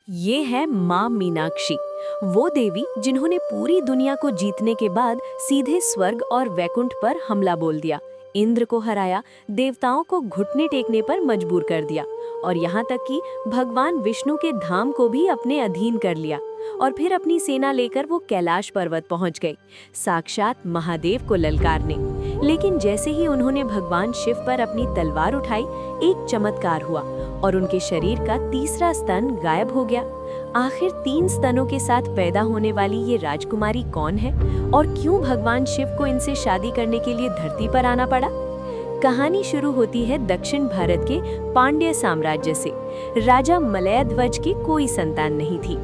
ये है माँ मीनाक्षी, वो देवी जिन्होंने पूरी दुनिया को जीतने के बाद सीधे स्वर्ग और वैकुंठ पर हमला बोल दिया, इंद्र को हराया, देवताओं को घुटने टेकने पर मजबूर कर दिया और यहाँ तक कि भगवान विष्णु के धाम को भी अपने अधीन कर लिया। और फिर अपनी सेना लेकर वो कैलाश पर्वत पहुंच गई, साक्षात महादेव को ललकारने। लेकिन जैसे ही उन्होंने भगवान शिव पर अपनी तलवार उठाई, एक चमत्कार हुआ और उनके शरीर का तीसरा स्तन गायब हो गया। आखिर 3 स्तनों के साथ पैदा होने वाली ये राजकुमारी कौन है और क्यों भगवान शिव को इनसे शादी करने के लिए धरती पर आना पड़ा? कहानी शुरू होती है दक्षिण भारत के पांड्य साम्राज्य से। राजा मलयध्वज की कोई संतान नहीं थी।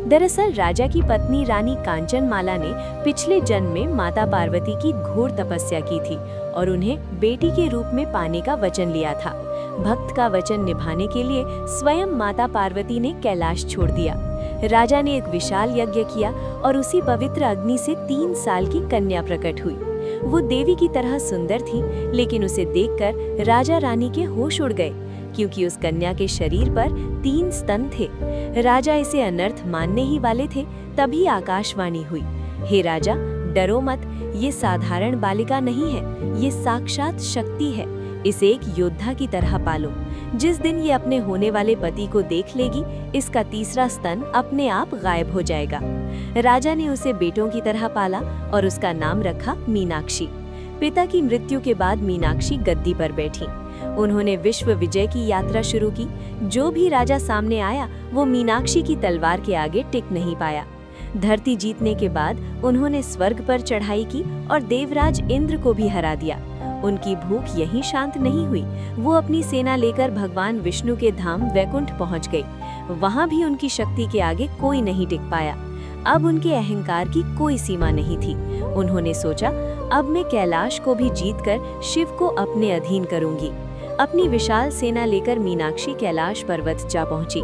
दरअसल राजा की पत्नी रानी कांचनमाला ने पिछले जन्म में माता पार्वती की घोर तपस्या की थी और उन्हें बेटी के रूप में पाने का वचन लिया था। भक्त का वचन निभाने के लिए स्वयं माता पार्वती ने कैलाश छोड़ दिया। राजा ने एक विशाल यज्ञ किया और उसी पवित्र अग्नि से 3 साल की कन्या प्रकट हुई। वो देवी की तरह सुंदर थी, लेकिन उसे देखकर राजा रानी के होश उड़ गए, क्योंकि उस कन्या के शरीर पर 3 स्तन थे। राजा इसे अनर्थ मानने ही वाले थे, तभी आकाशवाणी हुई, हे राजा, डरो मत, ये साधारण बालिका नहीं है, ये साक्षात शक्ति है। इसे एक योद्धा की तरह पालो। जिस दिन ये अपने होने वाले पति को देख लेगी, इसका तीसरा स्तन अपने आप गायब हो जाएगा। राजा ने उसे बेटों की तरह पाला और उसका नाम रखा मीनाक्षी। पिता की मृत्यु के बाद मीनाक्षी गद्दी पर बैठी। उन्होंने विश्व विजय की यात्रा शुरू की। जो भी राजा सामने आया, वो मीनाक्षी की तलवार के आगे टिक नहीं पाया। धरती जीतने के बाद उन्होंने स्वर्ग पर चढ़ाई की और देवराज इंद्र को भी हरा दिया। उनकी भूख यहीं शांत नहीं हुई। वो अपनी सेना लेकर भगवान विष्णु के धाम वैकुंठ पहुंच गई। वहां भी उनकी शक्ति के आगे कोई नहीं टिक पाया। अब उनके अहंकार की कोई सीमा नहीं थी। उन्होंने सोचा, अब मैं कैलाश को भी जीतकर शिव को अपने अधीन करूंगी। अपनी विशाल सेना लेकर मीनाक्षी कैलाश पर्वत जा पहुंची।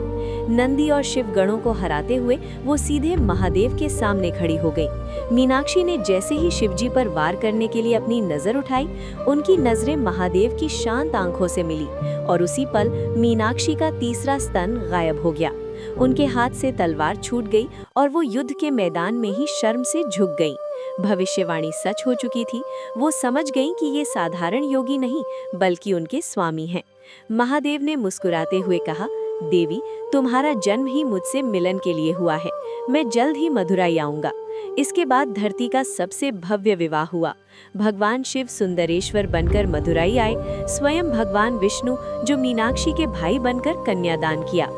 नंदी और शिव गणों को हराते हुए वो सीधे महादेव के सामने खड़ी हो गई। मीनाक्षी ने जैसे ही शिवजी पर वार करने के लिए अपनी नजर उठाई, उनकी नजरें महादेव की शांत आंखों से मिली और उसी पल मीनाक्षी का तीसरा स्तन गायब हो गया। उनके हाथ से तलवार छूट गई और वो युद्ध के मैदान में ही शर्म से झुक गईं। भविष्यवाणी सच हो चुकी थी। वो समझ गईं कि ये साधारण योगी नहीं, बल्कि उनके स्वामी हैं। महादेव ने मुस्कुराते हुए कहा, देवी, तुम्हारा जन्म ही मुझसे मिलन के लिए हुआ है। मैं जल्द ही मथुराई आऊंगा। इसके बाद धरती का सबसे भव्य विवाह हुआ। भगवान शिव सुंदरेश्वर बनकर मथुराई आए, स्वयं भगवान विष्णु जो मीनाक्षी के भाई बनकर कन्यादान किया।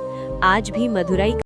आज भी मथुराई